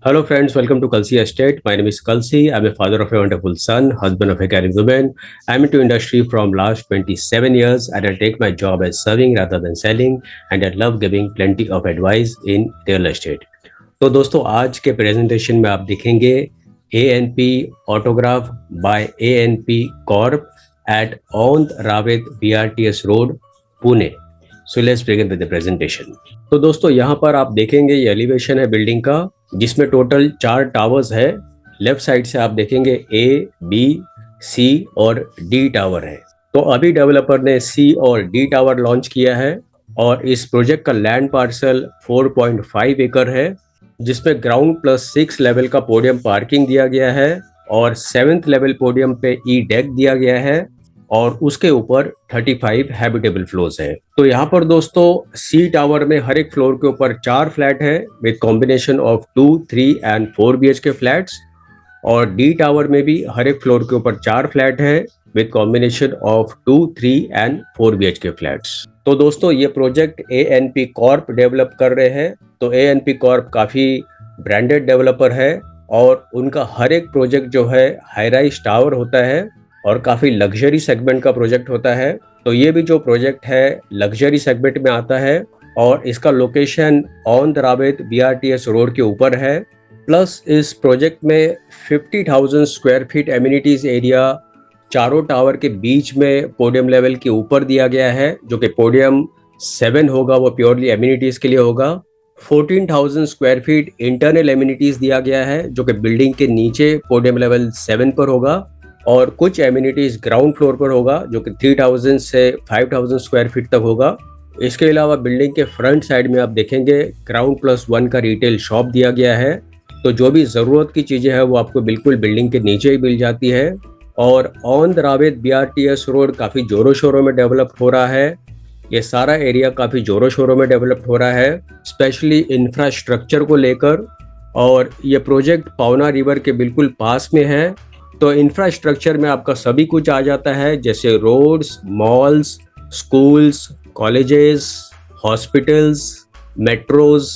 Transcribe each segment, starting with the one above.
Hello, friends. Welcome to Kalsi Estate. My name is Kalsi. I'm a father of a wonderful son, husband of a caring woman. I'm into industry from last 27 years, and I take my job as serving rather than selling, and I love giving plenty of advice in real estate. तो दोस्तों आज के presentation में आप देखेंगे ANP autograph by ANP corp at on Ravet BRTS road Pune. So let's begin with the presentation. तो दोस्तों यहाँ पर आप देखेंगे ये एलिवेशन है बिल्डिंग का, जिसमें टोटल 4 टावर्स है. लेफ्ट साइड से आप देखेंगे A, B, C और D टावर है. तो अभी डेवलपर ने C और D टावर लॉन्च किया है और इस प्रोजेक्ट का लैंड पार्सल 4.5 एकड़ है, जिसमें ग्राउंड प्लस 6 लेवल का पोडियम पार्किंग दिया गया है और 7th लेवल पोडियम पे ई डेक दिया गया है और उसके ऊपर 35 हैबिटेबल फ्लोर्स है. तो यहाँ पर दोस्तों सी टावर में हर एक फ्लोर के ऊपर 4 फ्लैट है with combination of 2, 3 and 4 BHK flats, और डी टावर में भी हर एक फ्लोर के ऊपर 4 फ्लैट है with combination of 2, 3 and 4 BHK flats. तो दोस्तों ये प्रोजेक्ट ANP कॉर्प डेवलप कर रहे हैं. तो ANP कॉर्प काफी ब्रांडेड डेवलपर है और उनका हर एक प्रोजेक्ट जो है हाई राइज टावर होता है और काफी लग्जरी सेगमेंट का प्रोजेक्ट होता है. तो ये भी जो प्रोजेक्ट है लग्जरी सेगमेंट में आता है और इसका location on the Ravet BRTS road के ऊपर है. प्लस इस प्रोजेक्ट में 50,000 स्क्वायर फीट एमिनिटीज एरिया चारों टावर के बीच में पोडियम लेवल के ऊपर दिया गया है, जो कि पोडियम 7 होगा, वो प्योरली एमिनिटीज के लिए होगा. 14,000 स्क्वायर फीट इंटरनल एमिनिटीज दिया गया है, जो कि बिल्डिंग के नीचे पोडियम लेवल 7 पर होगा, और कुछ एमिनिटीज ग्राउंड फ्लोर पर होगा जो कि 3,000 से 5,000 स्क्वायर फीट तक होगा. इसके अलावा बिल्डिंग के फ्रंट साइड में आप देखेंगे ग्राउंड प्लस 1 का रिटेल शॉप दिया गया है. तो जो भी ज़रूरत की चीज़ें हैं वो आपको बिल्कुल बिल्डिंग के नीचे ही मिल जाती है. और on the Ravet BRTS road काफ़ी ज़ोरों शोरों में डेवलप हो रहा है. ये सारा एरिया काफ़ी ज़ोरों शोरों में डेवलप हो रहा है, स्पेशली इंफ्रास्ट्रक्चर को लेकर. और ये प्रोजेक्ट पावना रिवर के बिल्कुल पास में है. तो इंफ्रास्ट्रक्चर में आपका सभी कुछ आ जाता है, जैसे roads, malls, schools, colleges, hospitals, metros,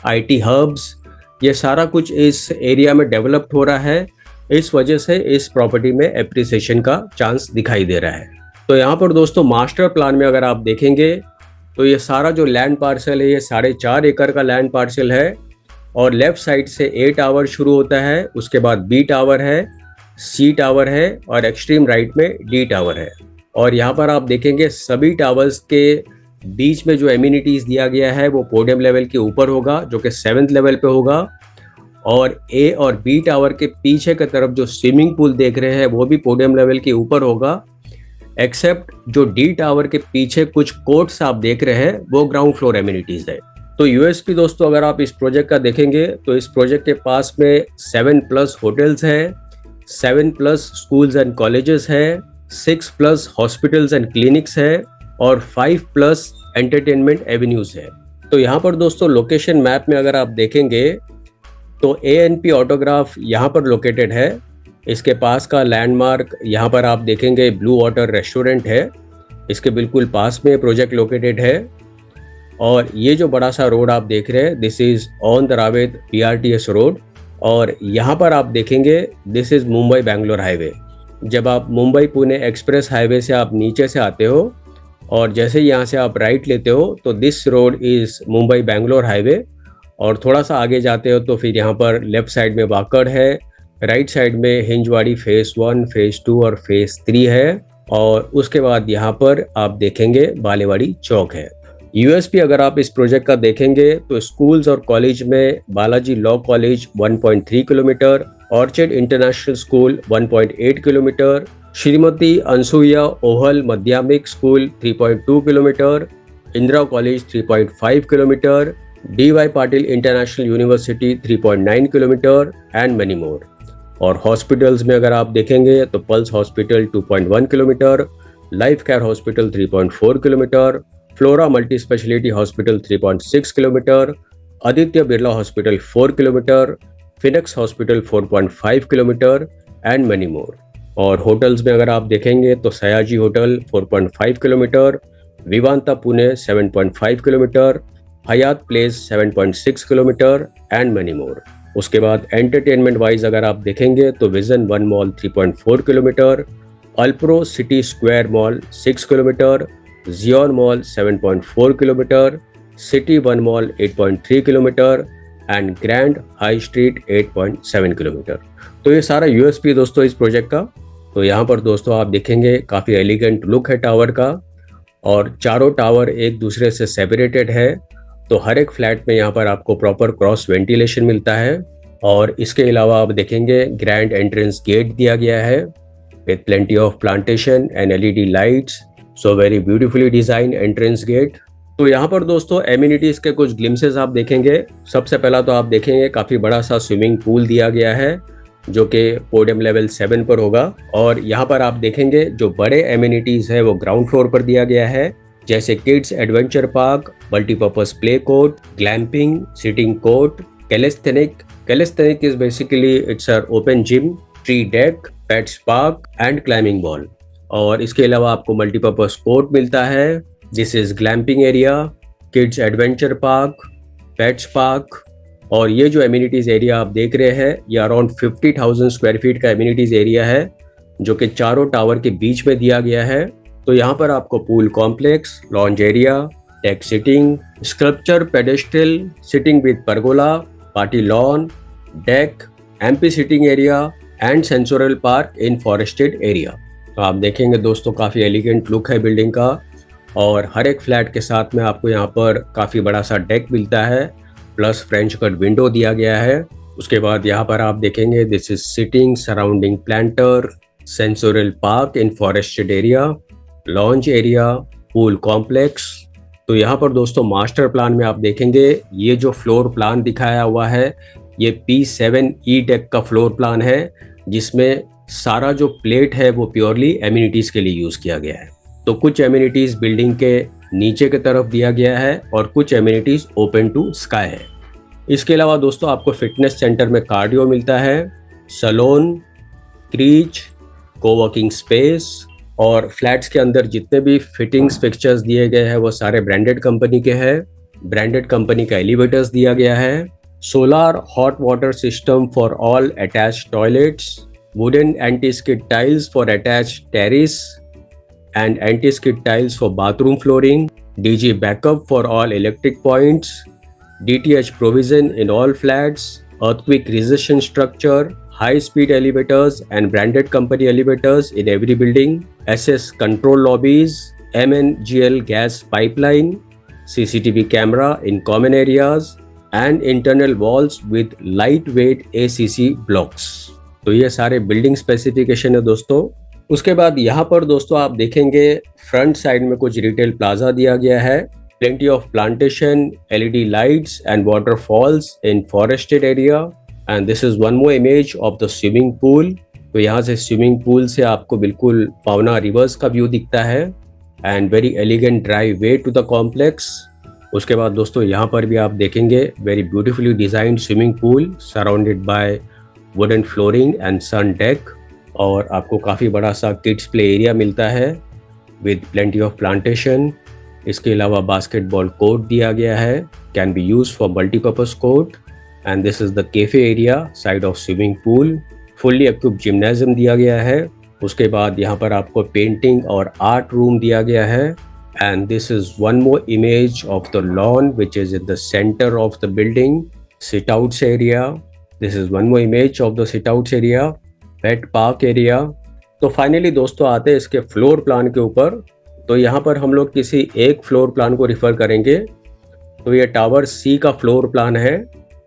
IT hubs, ये सारा कुछ इस एरिया में डेवलप हो रहा है. इस वजह से इस प्रॉपर्टी में एप्रिसिएशन का चांस दिखाई दे रहा है. तो यहाँ पर दोस्तों मास्टर प्लान में अगर आप देखेंगे तो ये सारा जो लैंड पार्सल है ये 4.5 एकड़ का लैंड पार्सल है. और लेफ्ट साइड से A टावर शुरू होता है, उसके बाद B टावर है, C टावर है और एक्सट्रीम राइट में D टावर है. और यहाँ पर आप देखेंगे सभी टावर्स के बीच में जो एमिनिटीज दिया गया है वो पोडियम लेवल के ऊपर होगा, जो कि 7th लेवल पे होगा. और A और B टावर के पीछे की तरफ जो स्विमिंग पूल देख रहे हैं वो भी पोडियम लेवल के ऊपर होगा, एक्सेप्ट जो D टावर के पीछे कुछ कोर्ट्स आप देख रहे हैं वो ग्राउंड फ्लोर एमिनिटीज है. तो USP दोस्तों अगर आप इस प्रोजेक्ट का देखेंगे तो इस प्रोजेक्ट के पास में 7+ होटल्स है, 7+ स्कूल्स एंड कॉलेजेस है, 6+ हॉस्पिटल्स एंड क्लिनिक्स है और 5+ एंटरटेनमेंट एवेन्यूज है. तो यहाँ पर दोस्तों लोकेशन मैप में अगर आप देखेंगे तो ANP ऑटोग्राफ यहाँ पर लोकेटेड है. इसके पास का लैंडमार्क यहाँ पर आप देखेंगे ब्लू वाटर रेस्टोरेंट है, इसके बिल्कुल पास में प्रोजेक्ट लोकेटेड है. और ये जो बड़ा सा रोड आप देख रहे हैं this is on the Ravet BRTS road. और यहाँ पर आप देखेंगे this is Mumbai Bangalore highway. जब आप मुंबई पुणे एक्सप्रेस हाईवे से आप नीचे से आते हो और जैसे यहाँ से आप राइट लेते हो तो this road is Mumbai Bangalore highway. और थोड़ा सा आगे जाते हो तो फिर यहाँ पर लेफ्ट साइड में वाकड़ है, राइट साइड में हिंजवाड़ी फेज 1, फेज 2 और फेज 3 है. और उसके बाद यहाँ पर आप देखेंगे बालेवाड़ी चौक है. USP अगर आप इस प्रोजेक्ट का देखेंगे तो स्कूल्स और कॉलेज में Balaji law college 1.3 kilometre, Orchid International School 1.8 kilometre, Shrimati Anasuya Ohal माध्यमिक school 3.2 kilometre, Indira college 3.5 kilometre, DY Patil international university 3.9 kilometre and many more. और हॉस्पिटल्स में अगर आप देखेंगे तो Pulse hospital 2.1 kilometre, Life Care hospital 3.4 kilometre, Flora multi speciality hospital 3.6 kilometre, Aditya Birla hospital 4 kilometre, Phoenix hospital 4.5 kilometre and many more. और hotels में अगर आप देखेंगे तो Sayaji hotel 4.5 kilometre, Vivanta Pune 7.5 kilometre, Hyatt Place 7.6 kilometre and many more. उसके बाद एंटरटेनमेंट वाइज अगर आप देखेंगे तो Vision One mall 3.4 kilometre, Alpro City Square mall 6 kilometre, Xion mall 7.4 kilometre, City One mall 8.3 kilometre and Grand High Street 8.7 kilometre. तो ये सारा USP दोस्तों इस प्रोजेक्ट का। तो यहाँ पर दोस्तों आप देखेंगे काफ़ी एलिगेंट लुक है टावर का, और चारों टावर एक दूसरे से सेपरेटेड है। तो हर एक फ्लैट में यहाँ पर आपको प्रॉपर क्रॉस वेंटिलेशन मिलता है। और इसके अलावा आप देखेंगे ग्रैंड एंट्रेंस गेट दिया गया है with plenty of plantation and LED lights, so very beautifully design entrance gate. तो यहाँ पर दोस्तों एमिनिटीज के कुछ ग्लिम्सेस आप देखेंगे। सबसे पहला तो आप देखेंगे काफी बड़ा सा स्विमिंग पूल दिया गया है जो कि पोडियम लेवल 7 पर होगा। और यहाँ पर आप देखेंगे जो बड़े एमिनिटीज है वो ग्राउंड फ्लोर पर दिया गया है, जैसे kids adventure park, multipurpose play court, glamping, sitting court, calisthenic is basically it's a open gym, tree deck, pets park and climbing wall. और इसके अलावा आपको मल्टीपर्पज कोर्ट मिलता है। This is glamping area, kids adventure park, pets park. और ये जो amenities area आप देख रहे हैं ये अराउंड 50,000 स्क्वायर फीट का एमिनिटीज एरिया है जो कि चारों टावर के बीच में दिया गया है। तो यहाँ पर आपको pool complex, lounge area, deck seating, sculpture pedestrian seating with pergola, party lawn, deck, amphi seating area and sensorial park in forested area. तो आप देखेंगे दोस्तों काफ़ी एलिगेंट लुक है बिल्डिंग का। और हर एक फ्लैट के साथ में आपको यहाँ पर काफ़ी बड़ा सा डेक मिलता है, प्लस फ्रेंच कट विंडो दिया गया है। उसके बाद यहाँ पर आप देखेंगे this is sitting surrounding planter, sensorial park in forested area, launch area, pool complex. तो यहाँ पर दोस्तों मास्टर प्लान में आप देखेंगे ये जो फ्लोर प्लान दिखाया हुआ है ये P7E डेक का फ्लोर प्लान है, जिसमें सारा जो प्लेट है वो प्योरली एमिनिटीज के लिए यूज किया गया है। तो कुछ एमिनिटीज बिल्डिंग के नीचे की तरफ दिया गया है और कुछ एमिनिटीज ओपन टू स्काई है। इसके अलावा दोस्तों आपको फिटनेस सेंटर में कार्डियो मिलता है, सलोन, क्रीच, कोवर्किंग स्पेस, और फ्लैट्स के अंदर जितने भी फिटिंग्स फिक्चर्स दिए गए हैं वो सारे ब्रांडेड कंपनी के हैं। ब्रांडेड कंपनी का एलिवेटर्स दिया गया है, solar hot water system for all attached toilets, wooden anti skid tiles for attached terrace and anti-skid tiles for bathroom flooring, DG backup for all electric points, DTH provision in all flats, earthquake resistant structure, high-speed elevators and branded company elevators in every building, SS control lobbies, MNGL gas pipeline, CCTV camera in common areas and internal walls with lightweight ACC blocks। तो ये सारे building specification है दोस्तों। उसके बाद यहाँ पर दोस्तों आप देखेंगे फ्रंट साइड में कुछ रिटेल प्लाजा दिया गया है, plenty of plantation, LED lights and waterfalls in forested area. And this is one more image of the swimming pool. तो यहाँ से स्विमिंग पूल से आपको बिल्कुल पावना रिवर्स का व्यू दिखता है and very elegant drive way to the complex. उसके बाद दोस्तों यहाँ पर भी आप देखेंगे very beautifully designed swimming pool surrounded by wooden flooring and sun deck. और आपको काफ़ी बड़ा सा किड्स प्ले एरिया मिलता है विद प्लेंटी ऑफ प्लांटेशन। इसके अलावा बास्केटबॉल कोर्ट दिया गया है, can be use for multipurpose court. And this is the cafe area side of swimming pool. Fully equipped gymnasium दिया गया है। उसके बाद यहाँ पर आपको पेंटिंग और आर्ट रूम दिया गया है। And this is one more image of the lawn which is in the centre of the building, sit outs area. This is one more image of the sit outs area, pet park area. तो finally दोस्तों आते हैं इसके floor plan के ऊपर। तो यहाँ पर हम लोग किसी एक फ्लोर प्लान को रिफर करेंगे। तो ये टावर सी का फ्लोर प्लान है।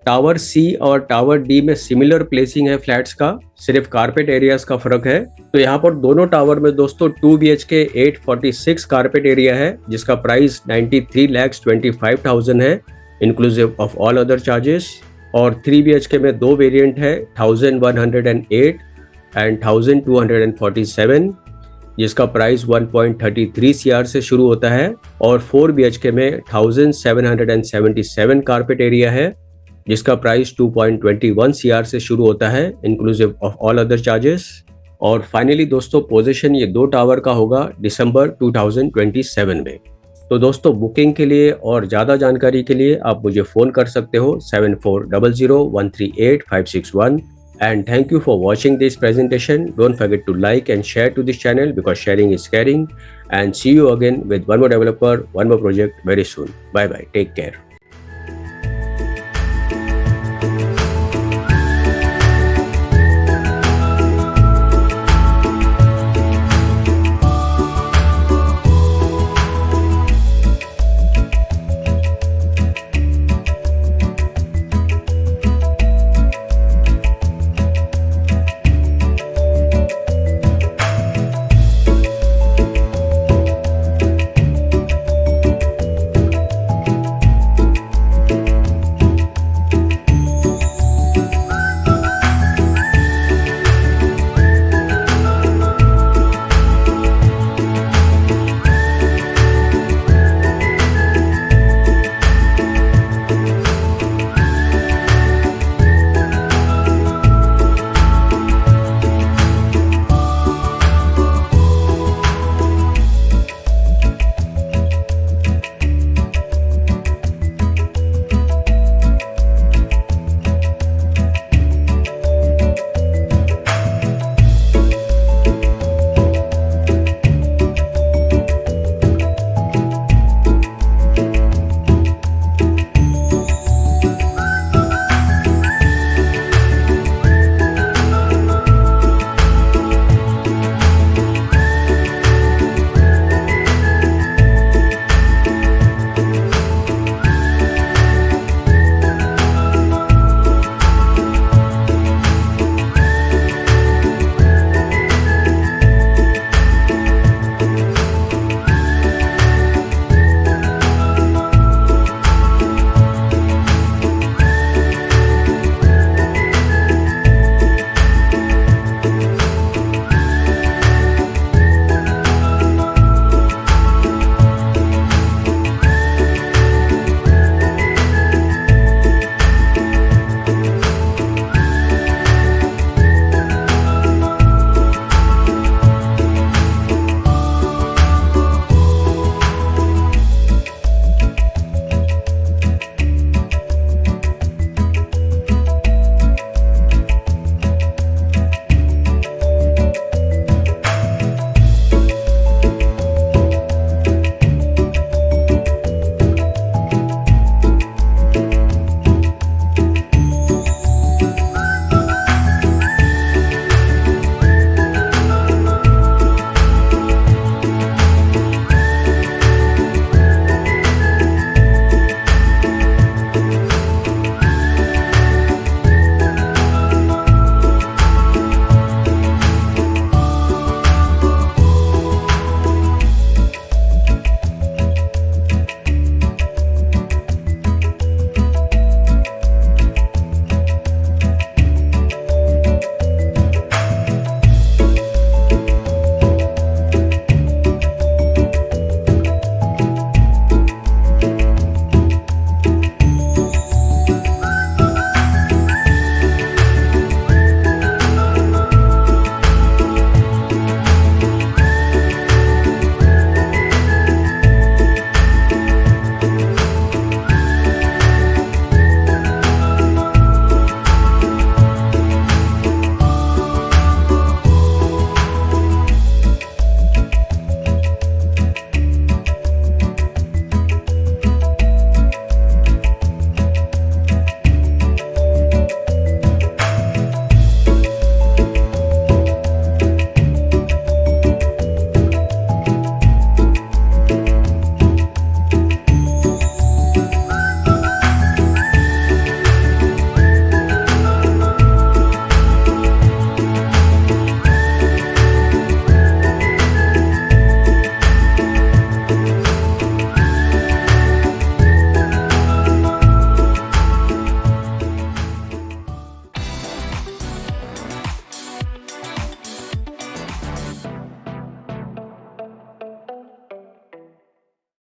टावर सी और टावर डी में सिमिलर प्लेसिंग है फ्लैट्स का, सिर्फ कारपेट एरियाज का फर्क है। तो यहाँ पर दोनों टावर में दोस्तों 2 BHK 846 कारपेट एरिया है जिसका प्राइस 93,25,000 है inclusive of all other charges. और 3 BHK में 2 वेरिएंट है, 1108 एंड 1247, जिसका प्राइस 1.33 CR से शुरू होता है। और 4 BHK में 1777 कारपेट एरिया है जिसका प्राइस 2.21 CR से शुरू होता है inclusive of all other charges. और फाइनली दोस्तों पोजीशन ये 2 टावर का होगा दिसंबर 2027 में। तो दोस्तों बुकिंग के लिए और ज़्यादा जानकारी के लिए आप मुझे फ़ोन कर सकते हो 7400138561. And thank you for watching this presentation. Don't forget to like and share to this channel because sharing is caring. And see you again with one more developer, one more project very soon. Bye bye. Take care.